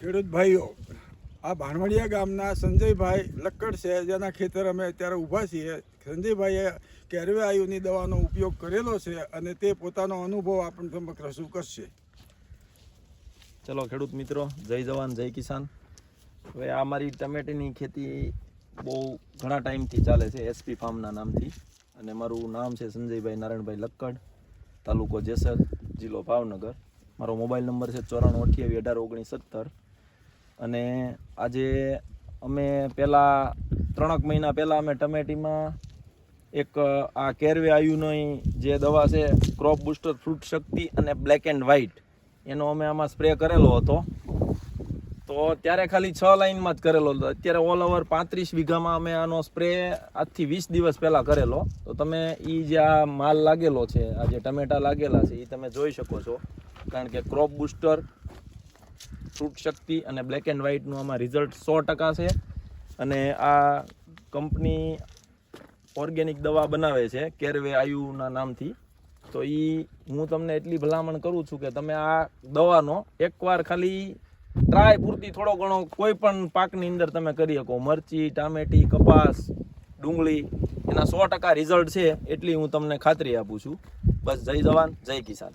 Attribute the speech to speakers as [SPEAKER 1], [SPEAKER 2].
[SPEAKER 1] ખેડૂત ભાઈઓ, આ ભાણવડિયા ગામના સંજયભાઈ લક્કડ છે, જેના ખેતર અમે અત્યારે ઊભા છીએ. સંજયભાઈએ કેરવે આયુની દવાનો ઉપયોગ કરેલો છે અને તે પોતાનો અનુભવ આપણને સમગ્ર રજૂ કરશે.
[SPEAKER 2] ચલો ખેડૂત મિત્રો, જય જવાન જય કિસાન. હવે આ મારી ટમેટીની ખેતી બહુ ઘણા ટાઈમથી ચાલે છે, એસપી ફાર્મના નામથી. અને મારું નામ છે સંજયભાઈ નારાયણભાઈ લક્કડ, તાલુકો જેસર, જિલ્લો ભાવનગર. મારો મોબાઈલ નંબર છે 9428181970. અને આજે અમે પહેલાં 3 મહિના પહેલાં અમે ટમેટીમાં એક આ કેરવે આયુની જે દવા છે, ક્રોપ બુસ્ટર ફ્રૂટ શક્તિ અને બ્લેક એન્ડ વ્હાઇટ, એનો અમે આમાં સ્પ્રે કરેલો હતો. તો ત્યારે ખાલી 6 લાઇનમાં જ કરેલો હતો. અત્યારે ઓલ ઓવર 35 વીઘામાં અમે આનો સ્પ્રે આજથી 20 દિવસ પહેલાં કરેલો. તો તમે એ જે આ માલ લાગેલો છે, આ જે ટમેટા લાગેલા છે, એ તમે જોઈ શકો છો. કારણ કે ક્રોપ બુસ્ટર, ફ્રૂટ શક્તિ અને બ્લેક એન્ડ વ્હાઇટનું આમાં રિઝલ્ટ 100% છે. અને આ કંપની ઓર્ગેનિક દવા બનાવે છે કેરવે આયુના નામથી. તો એ હું તમને એટલી ભલામણ કરું છું કે તમે આ દવાનો એકવાર ખાલી ટ્રાય પૂરતી થોડો ઘણો કોઈ પણ પાકની અંદર તમે કરી શકો. મરચી, ટામેટી, કપાસ, ડુંગળી, એના 100% રિઝલ્ટ છે એટલી હું તમને ખાતરી આપું છું. બસ જય જવાન જય કિસાન.